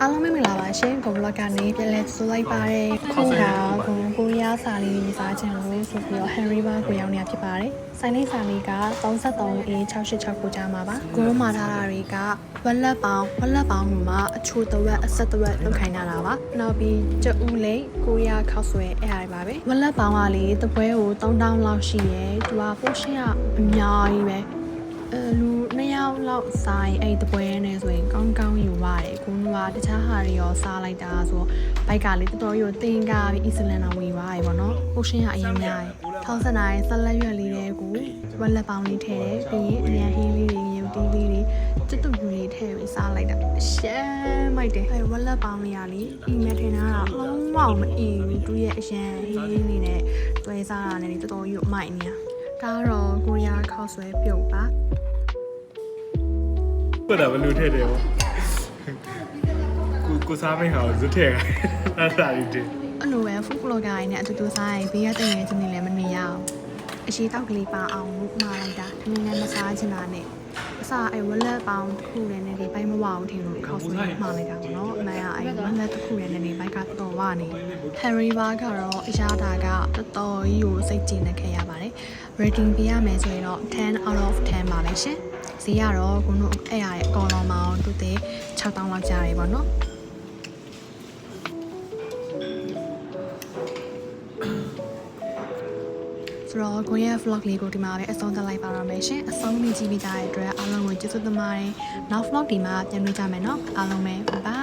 အားလုံးပဲမင်္ဂလာပါရှင်ကိုဘလော့ကနေပြန်လည်ဆိုလိုက်ပါတယ်ခုကကိုရီးယားစာလေးရေးစားခြင်းလို့ဆိုပြီးတော့ Henry Bar ကိုရောက်နေတာဖြစ်ပါတယ်ဆိုင်လေးစာလေးက 33A686 ကိုကြားမှာပါကိုရိုမှာထားတာတွေကဝက်လက်ပေါင်းမှာအချိုတဝက်အဆက်တဝက်လောက်ခိုင်းတာပါနောက်ပြီးကျဥလေးကိုရီးယားခောက်ဆွဲအဲ့ဟာတွေပါပဲဝက်လက်ပေါင်းကလေတပွဲကို3000လောက်ရှိရဲသူကပိုရှင်းကအများကြီးပဲလူ2ယောက်လောက်စားရင်အဲ့တပွဲနဲ့ဆိုရင်ကောင်းကောင်းယူပါတယ်ကိုကတခြားဟာတွေရောစားလိုက်တာဆိုဘိုက်ကလေတော်တော်ကြီးတင်ကားပြီးအီစလန်တော်ဝေသွားပြီပေါ့နော်ပိုရှင်းကအရင်များတယ်ထောင်းစနာရဲ့ဆက်လက်ရွက်လေးတွေကိုဝက်လက်ပေါင်းလေးထည့်တယ်ပြီးရင်အမြန်ဟင်းလေးတွေရုပ်တီးလေးတွေကျွတ်တူယူလေးထည့်ပြီးစားလိုက်တာရှမ်းမိုက်တယ်အဲ့ဝက်လက်ပေါင်းလေးကလေအီမဲ့ထင်တာကလုံးဝမအီဘူးသူရဲ့အရန်ဟင်းလေးနဲ့တွဲစားတာနဲ့တော်တော်ကြီးမိုက်နေတာဒါတော့ကိုရီးယားခောက်ဆွဲပြုတ်ပါ不得不留太多。ကိုစားမင်းဟာဇွတ်ထဲကအဲ့ဒါလေးတည်းအဲ့လိုပဲ food blogger တွေနဲ့အတူတူစားရင်ဘေးကတငယ်ချင်းတွေလည်းမနေရအောင်အရှိတောက်ကလေးပါအောင်လို့မှားလိုက်တာဒီနေ့မစားချင်တာနဲ့အစားအဲ့ဝက်လက်ပေါင်းတစ်ခုနဲ့နေဘိုင်းမဝအောင်ထင်လို့ခောက်ဆွဲမှားလိုက်တာပေါ့နော်အမှန်ကအဲ့ဝက်လက်တစ်ခုနဲ့နေဘိုင်းကတော့ဝနေ Harry Bar ကတော့အရာတာကတော်တော်ကြီးကိုစိတ်ကြည်နေခဲ့ရပါတယ် rating ပေးရမယ်ဆိုရင်တော့10 out of 10ပါပဲရှင်ဈေးကတော့ကိုတို့အဲ့ရတဲ့အကောင်လုံးမအောင်တူတဲ့6000လောက်ကျတယ်ပေါ့နော်ဆိုတော့ကိုရဲ့ vlog လေးကိုဒီမှာပဲအဆုံးသတ်လိုက်ပါတော့မယ်ရှင်အဆုံးနေကြည့်ပြီးကြတဲ့အတွက်အားလုံးကိုကျေးဇူးတင်ပါတယ်နောက် vlog ဒီမှာပြန်တွေ့ကြမယ်နော်အားလုံးပဲ bye